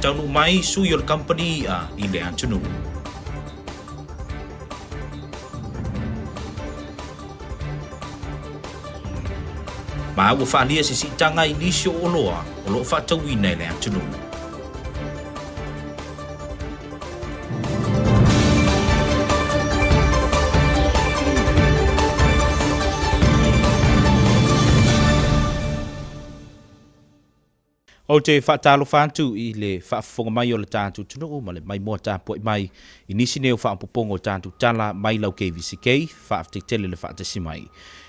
taunu mai su your company i le atunu. Ma ua whaalia se si tanga i nisio o loa o loo whaatawina i le atunu. O te whaatalo whantu i le whaafonga mai o le tātu tunu ma le mai mua tāpoi mai i nisi neo whaapopongo o tātu tala mai lau KVZK whaaftetele le whaatasi mai.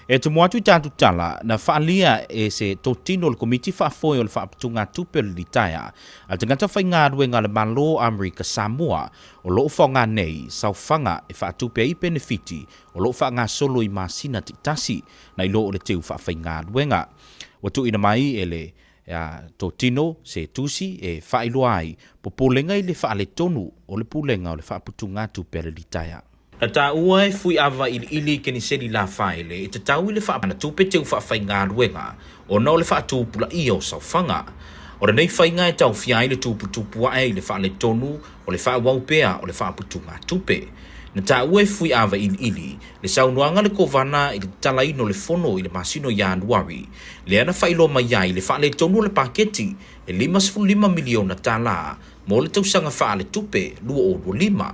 E te moatu i tātu tala na whaalia e se totino le komiti whaafoe o le whaapatunga tupe le litaya a te ngata whainga aruenga le malo Amerika Samoa o loo whaonga nei sau whanga e whaatupe i benefiti o loo whaanga solo i masina titasi na i loo o le teu whainga aruenga. Watu ina mai e le totino se tusi e whailua ai popolenga i le whaale tonu o le pulenga o le whaaputunga tupe le litaya. Na tā ua e fui awa ili ke ni seri la whaile e te tau i le whaapana tupe teu whaafai ngā ruenga o nao le whaatupula i o sau whanga. O re nei whainga e tau whia i le tupu ai le whaale tonu o le whaawaupea o le whaaputunga tupe. Na tā ua e fui awa ili le saunuanga le kovana i le talaino le fono i le masino Januari le ana whailo mai ai le whaale tonu o le paketi e 5.5 miliona tala mo le tausanga whaale tupe 2.5.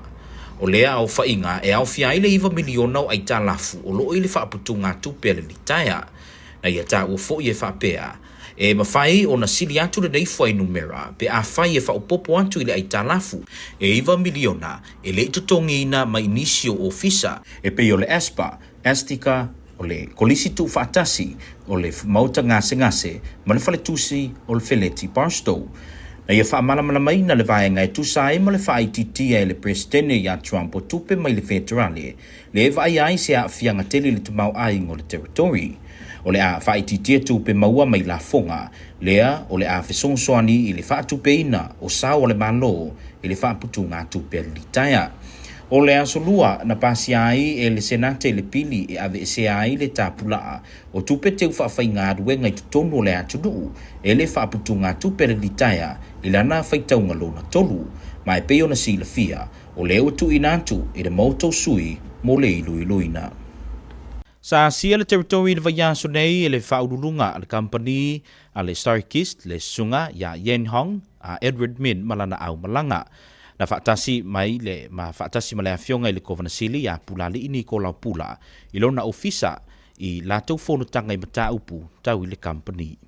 O lea au whainga e au whia le 1 miliona o aita lafu o loo i le whaaputunga tupe le litaya. Na ia tā ua fo i e whaapea. E mawhai o na sili atu le nei whai numera pe a whai e whaupopo atu i le aita lafu e 1 miliona e le itotongi ina mai inisio o fisa e pe o le aspa, astika, o le kolisi tu whaatasi, o le mauta ngase ma le whale tusi o le wheleti barstow. Na ia whaamalamana mai na le vaenga e tusae ma le whaititia e le presidente ia Trump o tupe mai le federale le vai ai se a fianga tele le tumau ai ngo le territory. O le a whaititia tupe maua mai la fonga lea o le a fesongsoani i le whaatupe ina o sao o le malo i le whaaputunga tupe le litaya. O le asolua na pasi ai e le senate le pili e ave se ai le tapulaa o tupe teu whaafai aruenga i tutonu le atunu e le whaaputunga tupe le litaya i lana whaitaunga lona tolu ma e peo na sila fia o leo tu inatu i le mautou sui mo le iluiluina. Sa sia le territory le vaiaso nei e le whaurulunga a le company a le StarKist le sunga ya Yen Hong a Edward Min malana au malanga. Na whaatasi mai le ma whaatasi malea fionga i le kovanasili a pulali ini ko lau pula i lona ofisa i lātou whonutanga i mata upu tau i le company.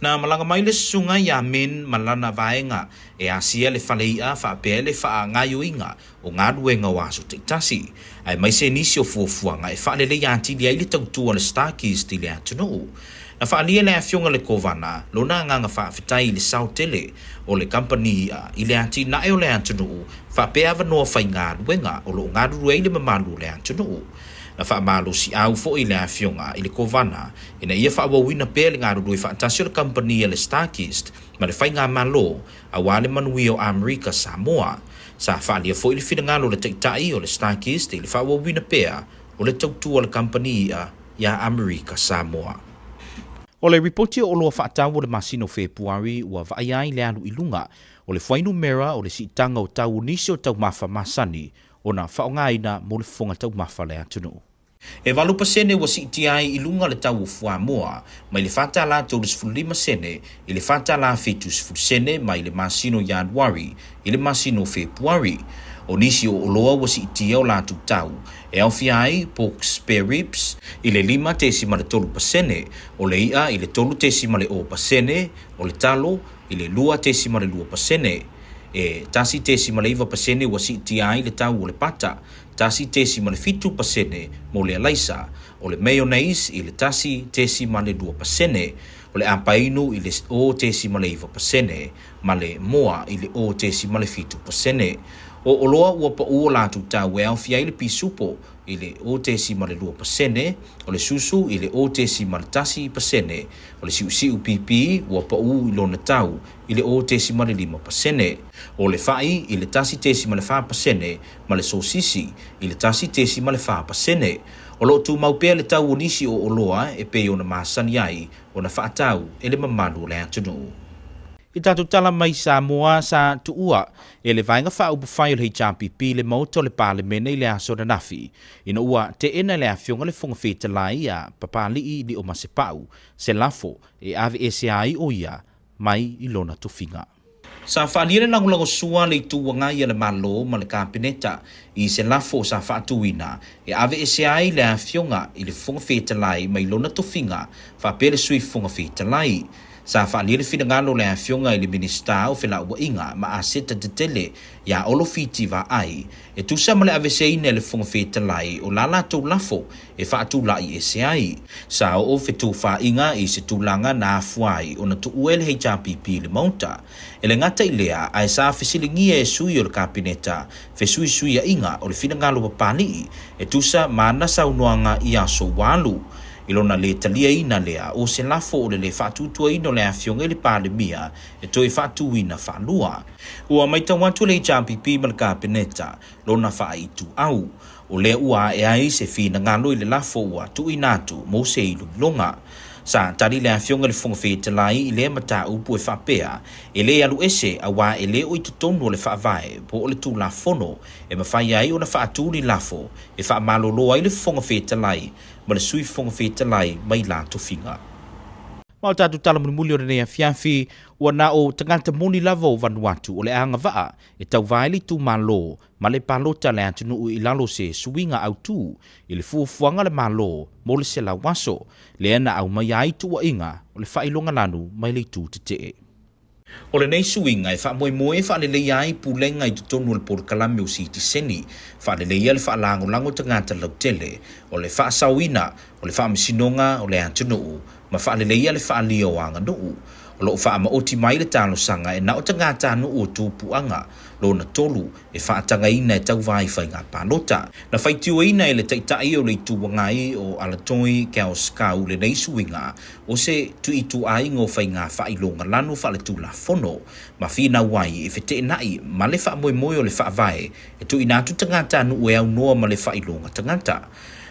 Na malanga mai le sunga ya Min malana vaenga e asia le whaleia whaapea le wha ngayo inga o ngā ruenga waso te tasi. Ai mai se nisi o fuafuanga e whaalele yātili ai le tautua le StarKist i le atunu. Na whaalia le afionga le kovana, lona nganga whaafetai le sautele o le company i le ati na e o le atunu, whaapea wanoa whai ngā ruenga o lo ngā ruei le mamalu le atunu. Na whaamalo si au fo i le afionga i le kovana, ina ia whaawawina pēr le ngā ruei whaatasi o le company i le StarKist, ma le whai ngā malo a wale manui o Amerika Samoa. Sa whaalia fo i le whingalo le teitai o le StarKist i le whaawawina pēr o le tautua le company i Amerika Samoa. O le ripoti o loa whaatau o le masino Februari ua vaaiai le anu ilunga o le whainu mera o le siitanga o tau nisi o tau mafa masani o na whaongaina mo le fonga tau mafa le atunu. E 8% wa siitiai ilunga le tau o Fuamoa, mai le whaatala tau le 15% i le whaatala fetus fusene mai le masino Januari i le masino Februari. O nisi o loa wa siitia o lātu tau, e au fiai pork spare ribs i le 5.3%, o le ia i le 3.0%, o le talo i le 2.2%, e tasi 10.5% wa siitia i le tau o le pata, tasi 10.5% mo le alaisa, o le mayonnaise i le tasi 10.2%, o le apainu i le o 10.5%, ma le moa i le o 10.5%. O loa ua pa ua lātu tau e au fiai le pisupo i le o 10.2%, o le susu i le o 10.3%, o le siu pipi ua pa ua i lona tau i le o 10.5%, o le fai i le tasi 10.5%, ma le sosisi i le tasi 10.5%, o lo tu maupea le tau onisi o loa e pe ona masani ai o na whaatau e le mamalu le atunu. I tātou tala mai sa moa sa tuua e le vainga wha upu whai o le HRPP le mauto le Parliamentary le aso na nafi. Ina ua te ena le awhionga le whonga wheta lai a papali i li o masepau se lafo e ave SAI o ia mai i lona tuwhinga. Sa whaanire langulango sua le tuwanga ia le malo ma le kabineta i se lafo sa whaatuina e ave SAI le awhionga i le whonga wheta lai mai lona tuwhinga whapele sui whonga wheta lai. Sa whaanire whingalo le awhionga i le minista o whila ua inga ma a seta te tele ia olo fiti wa ai e tusa ma le ave seine le whonga wheta lai o lala tau lafo e whaatula i SAI. Sa o whetu wha inga i se tūlanga na afuai o na tu uele HRPP le mauta. E le ngata i lea ai sa whisilingia e sui o le kabineta whesui sui a inga o le whingalo papali e tusa mana saunoanga i aso walu. Ilona le talia ina lea o se lafo o le whaatutua ino le awhionga le palemia e toi whaatuina whalua. Ua mai Vanuatu le HRPP ma le kabineta lona whaaitu au. O le ua e ai se whina ngalo i le lafo ua tu inatu mo se ilu longa. Sa tari le awhionga le whonga wheta lai i le mata upu e whapea e le alu ese a wā e le o i tutonu o le whaavae po o le tū la fono e mawhai ai o na whaaturi lafo e whaamalolo ai le whonga wheta lai ma le sui whonga wheta lai mai la tuwhinga. Mau tātou tala muli o renea fiafi ua na o tangata moni lava o Vanuatu o le anga vaa e tau vaili tu malo ma le palota le atunu i lalo se suinga au tu i le fuafuanga le malo mo le sela waso le ana au mai ai tua inga o le whailonga lanu mai le tu te te. O le nei suinga e wha moe wha le leia ai pulenga i tutonu le por kalame o siti seni wha le leia le wha lango tangata lautele o le wha sawina o le wha misinonga o le atunu ma wha le leia le wha lia o anga nuu o lo wha ma oti mai le talo sanga e na o tangata nuu o tūpuanga lo na tolu e wha atanga ina e tau vai whai ngā pālota. Na whaitua ina e le taitai o le tuwangai o alatoi kia o skau le nei suinga o se tu i tu ai ngō whai ngā whailonga lanu wha le tu la fono ma whina wai e whete nai ma le wha moe o le wha vai e tu inatu tangata nuu e au noa ma le whailonga tangata.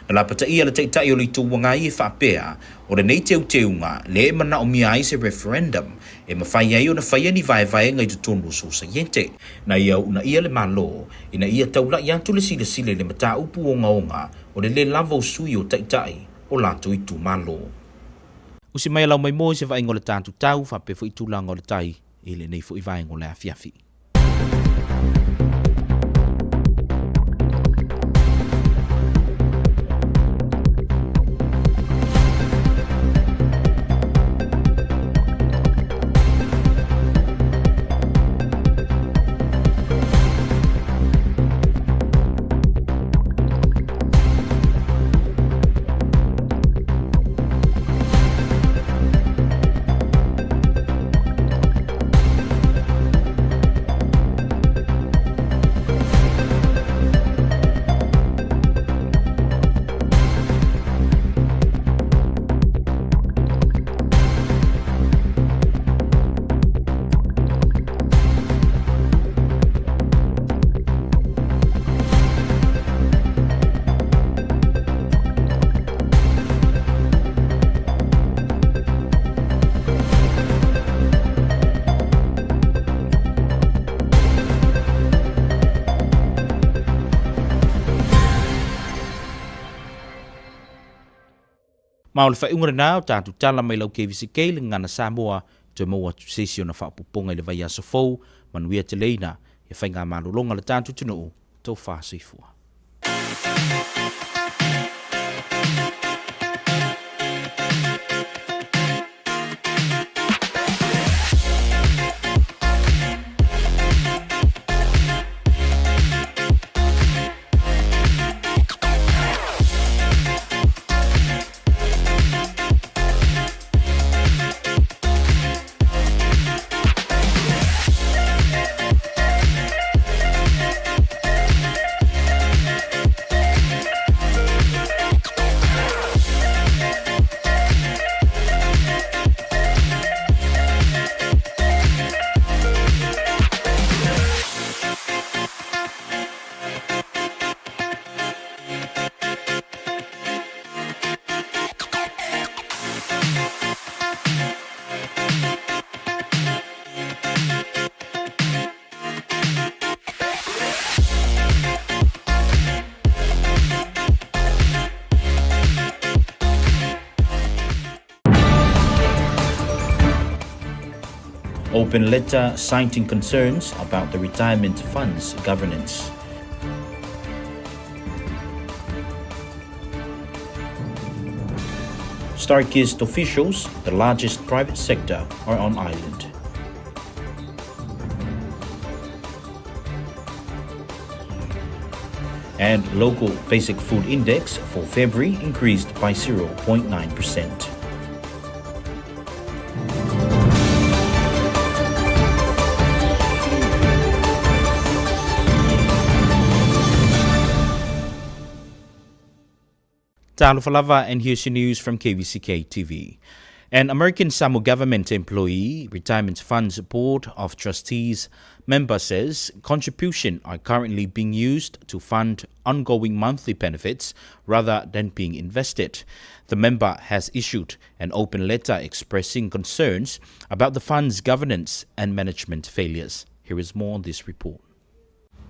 Na la pata ia le taitai o le tuwangai e whapea o le nei teunga le mana o mia ai se referendum e mawhai ai o na whaia ni vai ngai tutonu so sa yente. Na ia una ia le malo ina ia taula i atu le sile le mata upu onga o le lava o sui o taitai o lato i tu malo. Usi mai lau mai mo se vaingo le tātu tau whape fo i tūlanga o le tai e le nei fo i vaingo le afiafi. Ma o le whaiunga nā o tātu tala mai lau KVZK le ngana Samoa te maua sesio na whaapuponga i le vai aso fau manuia te leina e whai ngā malolonga le tātu tunu tau whaasifua. open letter citing concerns about the retirement fund's governance. StarKist officials, the largest private sector, are on island. And local basic food index for February increased by 0.9%. Talo Falava, and here's your news from KVZK TV. An American Samoa government employee retirement funds board of trustees member says contributions are currently being used to fund ongoing monthly benefits rather than being invested. The member has issued an open letter expressing concerns about the fund's governance and management failures. Here is more on this report.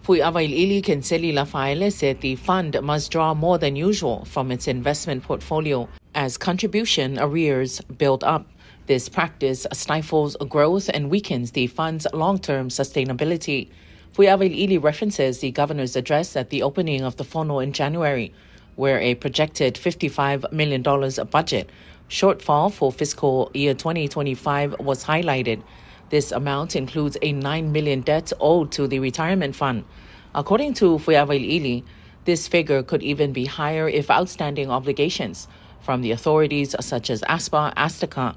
Pui Availili Kenseli Lafaele said the fund must draw more than usual from its investment portfolio as contribution arrears build up. This practice stifles growth and weakens the fund's long-term sustainability. Pui Availili references the governor's address at the opening of the Fono in January, where a projected $55 million budget shortfall for fiscal year 2025 was highlighted. This amount includes a $9 million debt owed to the retirement fund. According to Fuyawailili, this figure could even be higher if outstanding obligations from the authorities such as ASPA, ASTACA,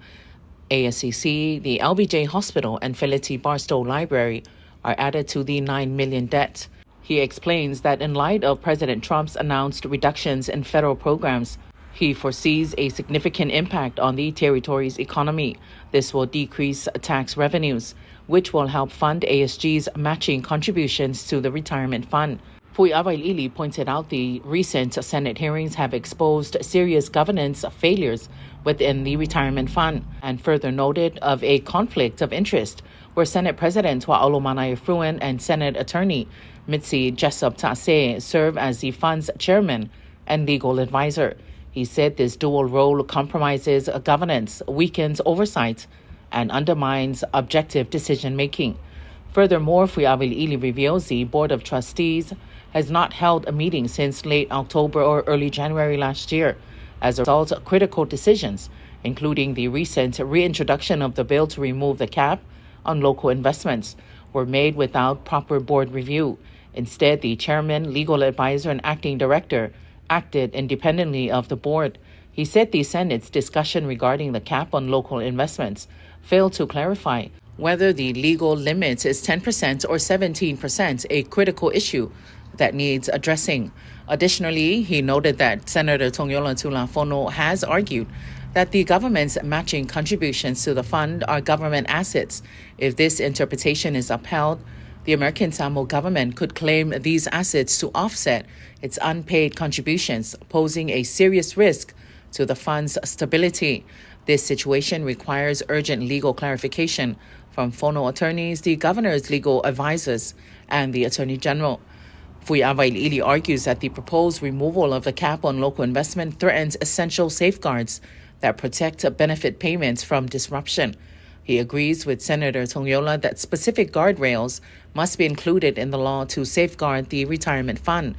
ASCC, the LBJ Hospital, and Felicity Barstow Library are added to the $9 million debt. He explains that in light of President Trump's announced reductions in federal programs, he foresees a significant impact on the territory's economy. This will decrease tax revenues, which will help fund ASG's matching contributions to the retirement fund. Pui Availili pointed out the recent Senate hearings have exposed serious governance failures within the retirement fund, and further noted of a conflict of interest where Senate President Wa'alo Manayafruan and Senate Attorney Mitzi Jessup Tase serve as the fund's chairman and legal advisor. He said this dual role compromises governance, weakens oversight, and undermines objective decision-making. Furthermore, Fuyawailili reveals the Board of Trustees has not held a meeting since late October or early January last year. As a result, critical decisions, including the recent reintroduction of the bill to remove the cap on local investments, were made without proper board review. Instead, the chairman, legal advisor, and acting director acted independently of the board. He said the Senate's discussion regarding the cap on local investments failed to clarify whether the legal limit is 10% or 17%, a critical issue that needs addressing. Additionally, he noted that Senator Tongyola Tulafono has argued that the government's matching contributions to the fund are government assets. If this interpretation is upheld, the American Samoa government could claim these assets to offset its unpaid contributions, posing a serious risk to the fund's stability. This situation requires urgent legal clarification from Fono attorneys, the governor's legal advisors, and the Attorney General. Fuyawailili argues that the proposed removal of the cap on local investment threatens essential safeguards that protect benefit payments from disruption. He agrees with Senator Tongyola that specific guardrails must be included in the law to safeguard the retirement fund.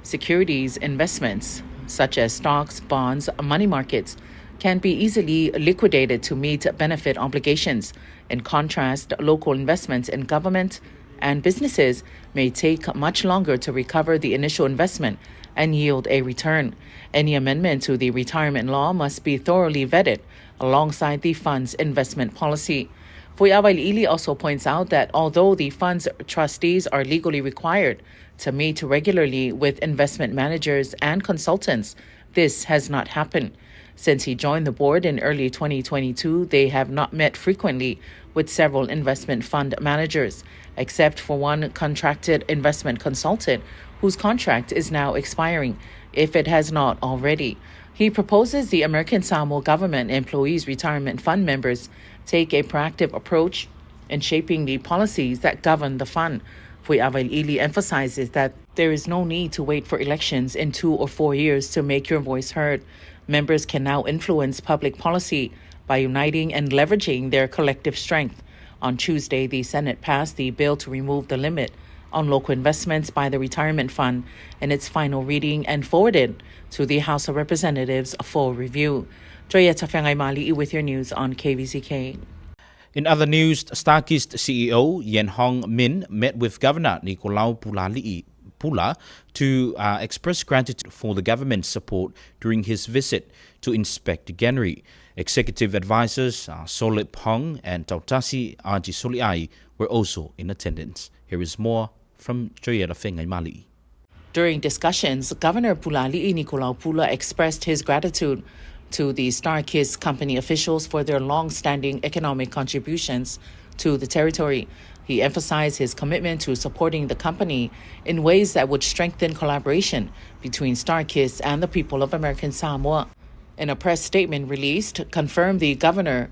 Securities investments, such as stocks, bonds, money markets, can be easily liquidated to meet benefit obligations. In contrast, local investments in government and businesses may take much longer to recover the initial investment and yield a return. Any amendment to the retirement law must be thoroughly vetted alongside the fund's investment policy. Fuyawailili also points out that although the fund's trustees are legally required to meet regularly with investment managers and consultants, this has not happened. Since he joined the board in early 2022, they have not met frequently with several investment fund managers, except for one contracted investment consultant whose contract is now expiring, if it has not already. He proposes the American Samoa government employees retirement fund members take a proactive approach in shaping the policies that govern the fund. Fuyawailili emphasizes that there is no need to wait for elections in 2 or 4 years to make your voice heard. Members can now influence public policy by uniting and leveraging their collective strength. On Tuesday, the Senate passed the bill to remove the limit on local investments by the retirement fund in its final reading and forwarded to the House of Representatives for review. Joyeta Fengai Mali with your news on KVZK. In other news, StarKist CEO Yen Hong Min met with Governor Nicolau Pula to express gratitude for the government's support during his visit to inspect the granary. Executive advisors Solip Hong and Tautasi Aji Soliai were also in attendance. Here is more from Joyeta Fengai Mali. During discussions, Governor Pulali'i Nicolau Pula expressed his gratitude to the StarKist company officials for their long-standing economic contributions to the territory. He emphasized his commitment to supporting the company in ways that would strengthen collaboration between StarKist and the people of American Samoa. In a press statement released, confirmed the governor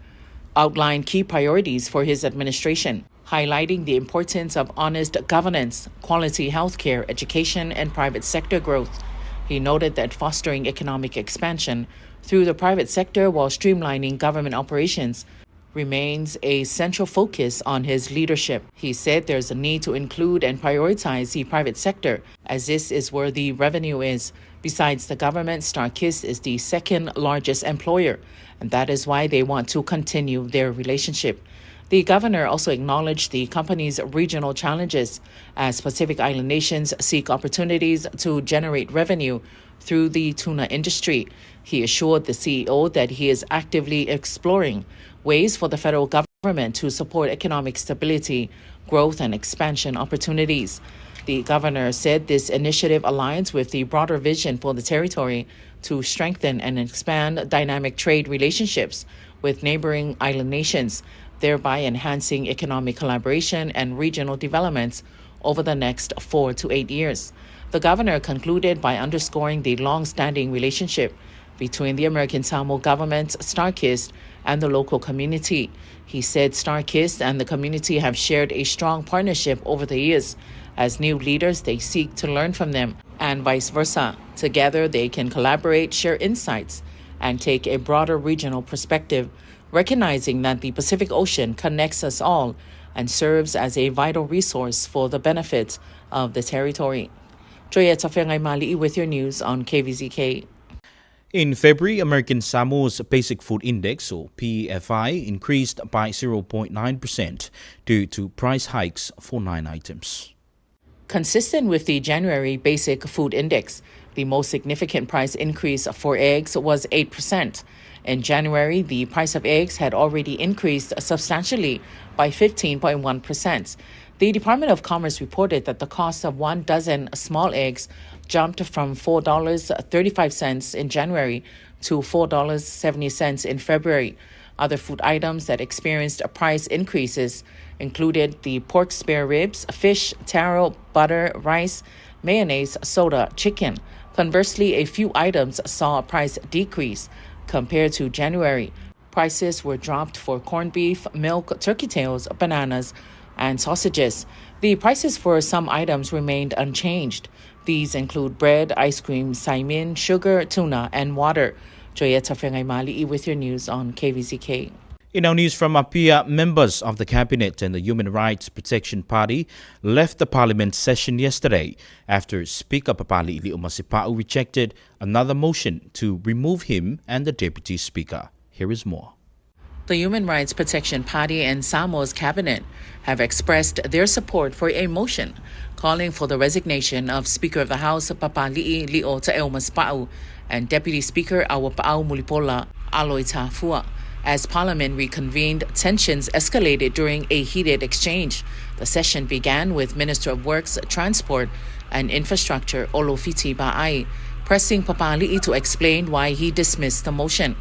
outlined key priorities for his administration, highlighting the importance of honest governance, quality healthcare, education, and private sector growth. He noted that fostering economic expansion through the private sector while streamlining government operations remains a central focus on his leadership. He said there's a need to include and prioritize the private sector, as this is where the revenue is. Besides the government, StarKist is the second largest employer, and that is why they want to continue their relationship. The governor also acknowledged the company's regional challenges as Pacific Island nations seek opportunities to generate revenue through the tuna industry. He assured the CEO that he is actively exploring ways for the federal government to support economic stability, growth, and expansion opportunities. The governor said this initiative aligns with the broader vision for the territory to strengthen and expand dynamic trade relationships with neighboring island nations, thereby enhancing economic collaboration and regional developments over the next 4 to 8 years. The governor concluded by underscoring the long-standing relationship between the American Samoa government, StarKist, and the local community. He said StarKist and the community have shared a strong partnership over the years. As new leaders, they seek to learn from them, and vice versa. Together, they can collaborate, share insights, and take a broader regional perspective, recognizing that the Pacific Ocean connects us all and serves as a vital resource for the benefit of the territory. Joyeta Fengai Mali with your news on KVZK. In February, American Samoa's Basic Food Index, or PFI, increased by 0.9% due to price hikes for 9 items. Consistent with the January Basic Food Index, the most significant price increase for eggs was 8%. In January, the price of eggs had already increased substantially by 15.1%. The Department of Commerce reported that the cost of 1 dozen small eggs jumped from $4.35 in January to $4.70 in February. Other food items that experienced price increases included the pork spare ribs, fish, taro, butter, rice, mayonnaise, soda, chicken. Conversely, a few items saw a price decrease compared to January. Prices were dropped for corned beef, milk, turkey tails, bananas, and sausages. The prices for some items remained unchanged. These include bread, ice cream, saimin, sugar, tuna, and water. Joyeta Fengai Mali with your news on KVZK. In our news from Apia, members of the Cabinet and the Human Rights Protection Party left the Parliament session yesterday after Speaker Papali Ili'umasipa'u rejected another motion to remove him and the Deputy Speaker. Here is more. The Human Rights Protection Party and Samoa's cabinet have expressed their support for a motion calling for the resignation of Speaker of the House Papali'i Li'o Ta'eumaspa'u and Deputy Speaker Awapa'au Mulipola Aloy Tafua. As Parliament reconvened, tensions escalated during a heated exchange. The session began with Minister of Works, Transport and Infrastructure Olofiti Ba'ai pressing Papali'i to explain why he dismissed the motion.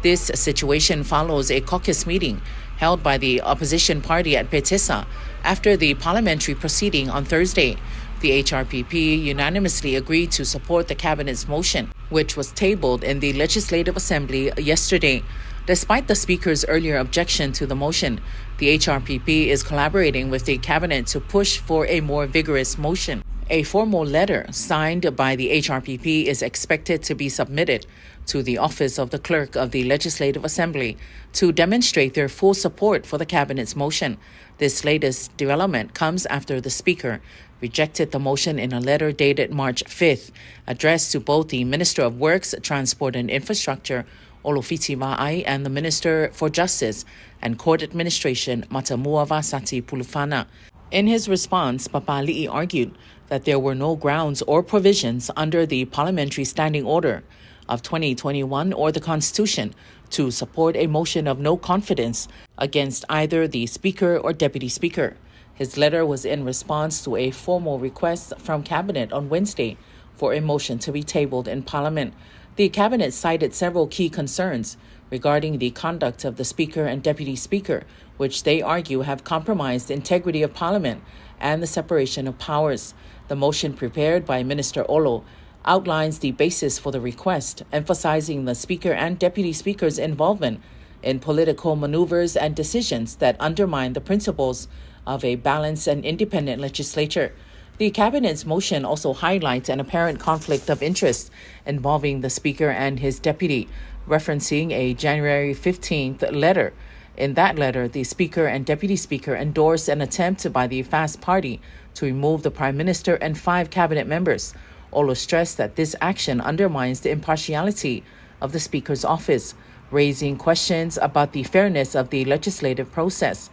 This situation follows a caucus meeting held by the opposition party at Petesa after the parliamentary proceeding on Thursday. The HRPP unanimously agreed to support the cabinet's motion, which was tabled in the Legislative Assembly yesterday. Despite the Speaker's earlier objection to the motion, the HRPP is collaborating with the cabinet to push for a more vigorous motion. A formal letter signed by the HRPP is expected to be submitted to the office of the Clerk of the Legislative Assembly to demonstrate their full support for the Cabinet's motion. This latest development comes after the Speaker rejected the motion in a letter dated March 5th, addressed to both the Minister of Works, Transport and Infrastructure, Olofiti Ma'ai, and the Minister for Justice and Court Administration, Matamuava Sati Pulufana. In his response, Papali'i argued that there were no grounds or provisions under the Parliamentary Standing Order of 2021 or the Constitution to support a motion of no confidence against either the Speaker or Deputy Speaker. His letter was in response to a formal request from Cabinet on Wednesday for a motion to be tabled in Parliament. The Cabinet cited several key concerns regarding the conduct of the Speaker and Deputy Speaker, which they argue have compromised the integrity of Parliament and the separation of powers. The motion prepared by Minister Olo outlines the basis for the request, emphasizing the Speaker and Deputy Speaker's involvement in political maneuvers and decisions that undermine the principles of a balanced and independent legislature. The Cabinet's motion also highlights an apparent conflict of interest involving the Speaker and his deputy, referencing a January 15th letter. In that letter, the Speaker and Deputy Speaker endorsed an attempt by the FAST Party to remove the Prime Minister and 5 Cabinet members. Olo stressed that this action undermines the impartiality of the Speaker's office, raising questions about the fairness of the legislative process.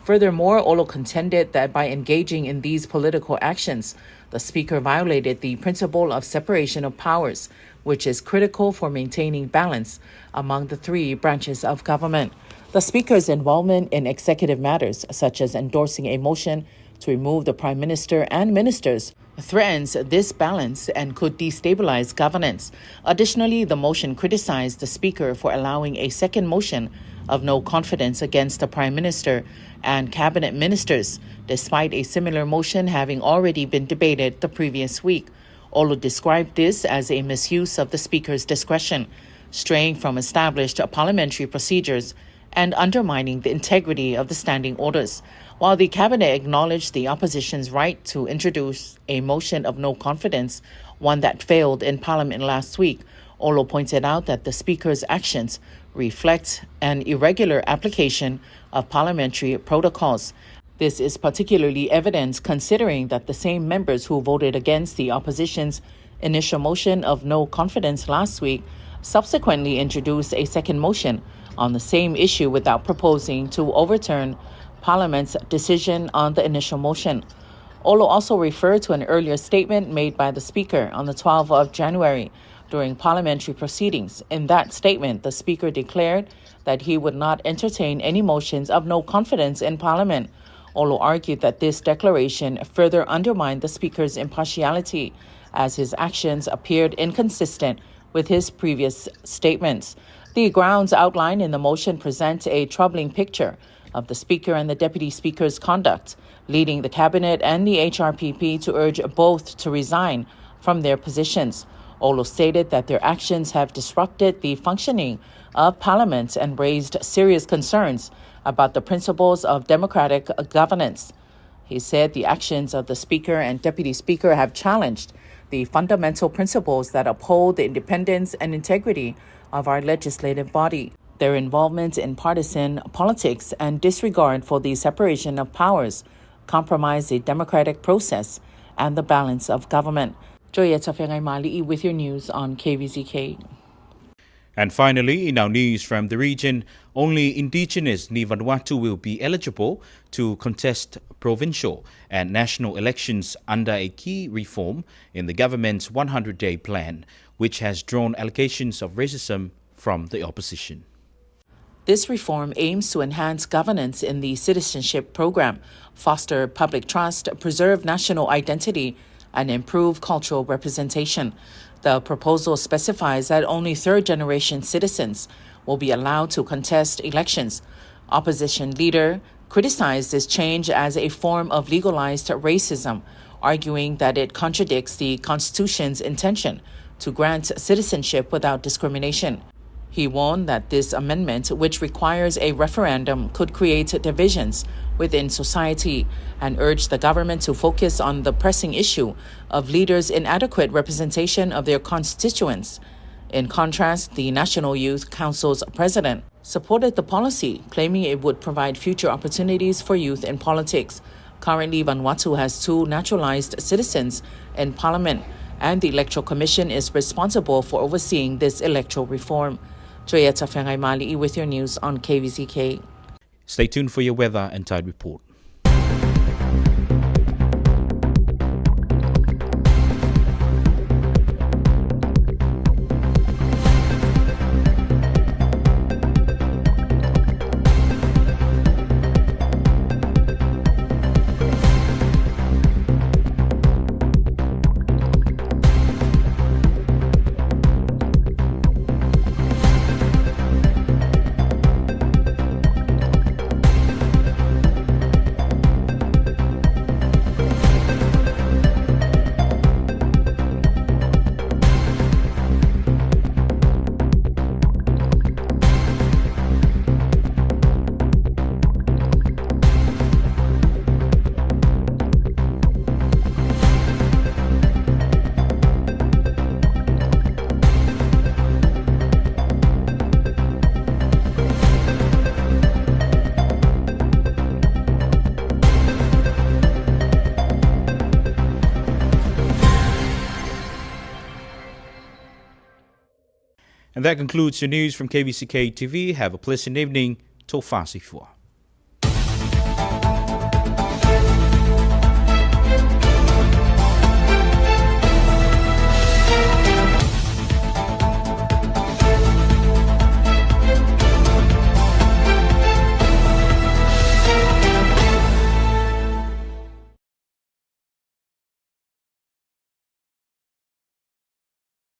Furthermore, Olo contended that by engaging in these political actions, the Speaker violated the principle of separation of powers, which is critical for maintaining balance among the 3 branches of government. The Speaker's involvement in executive matters, such as endorsing a motion to remove the Prime Minister and ministers, threatens this balance and could destabilize governance. Additionally, the motion criticized the Speaker for allowing a second motion of no confidence against the Prime Minister and cabinet ministers, despite a similar motion having already been debated the previous week. Olo described this as a misuse of the Speaker's discretion, straying from established parliamentary procedures and undermining the integrity of the standing orders. While the Cabinet acknowledged the opposition's right to introduce a motion of no confidence, one that failed in Parliament last week, Olo pointed out that the Speaker's actions reflect an irregular application of parliamentary protocols. This is particularly evident considering that the same members who voted against the opposition's initial motion of no confidence last week subsequently introduced a second motion on the same issue without proposing to overturn Parliament's decision on the initial motion. Olo also referred to an earlier statement made by the Speaker on the 12th of January during parliamentary proceedings. In that statement, the Speaker declared that he would not entertain any motions of no confidence in Parliament. Olo argued that this declaration further undermined the Speaker's impartiality, as his actions appeared inconsistent with his previous statements. The grounds outlined in the motion present a troubling picture of the Speaker and the Deputy Speaker's conduct, leading the Cabinet and the HRPP to urge both to resign from their positions. Olo stated that their actions have disrupted the functioning of Parliament and raised serious concerns about the principles of democratic governance. He said the actions of the Speaker and Deputy Speaker have challenged the fundamental principles that uphold the independence and integrity of our legislative body. Their involvement in partisan politics and disregard for the separation of powers compromise the democratic process and the balance of government. Joya Tafengai Mali'i with your news on KVZK. And finally, in our news from the region, only Indigenous ni Vanuatu will be eligible to contest provincial and national elections under a key reform in the government's 100-day plan, which has drawn allegations of racism from the opposition. This reform aims to enhance governance in the citizenship program, foster public trust, preserve national identity, and improve cultural representation. The proposal specifies that only third-generation citizens will be allowed to contest elections. Opposition leader criticized this change as a form of legalized racism, arguing that it contradicts the Constitution's intention to grant citizenship without discrimination. He warned that this amendment, which requires a referendum, could create divisions within society and urged the government to focus on the pressing issue of leaders' inadequate representation of their constituents. In contrast, the National Youth Council's president supported the policy, claiming it would provide future opportunities for youth in politics. Currently, Vanuatu has 2 naturalized citizens in Parliament, and the Electoral Commission is responsible for overseeing this electoral reform. Joyeta Fengai Mali with your news on KVZK. Stay tuned for your weather and tide report. And that concludes your news from KVZK TV. Have a pleasant evening. Tofasi Fua.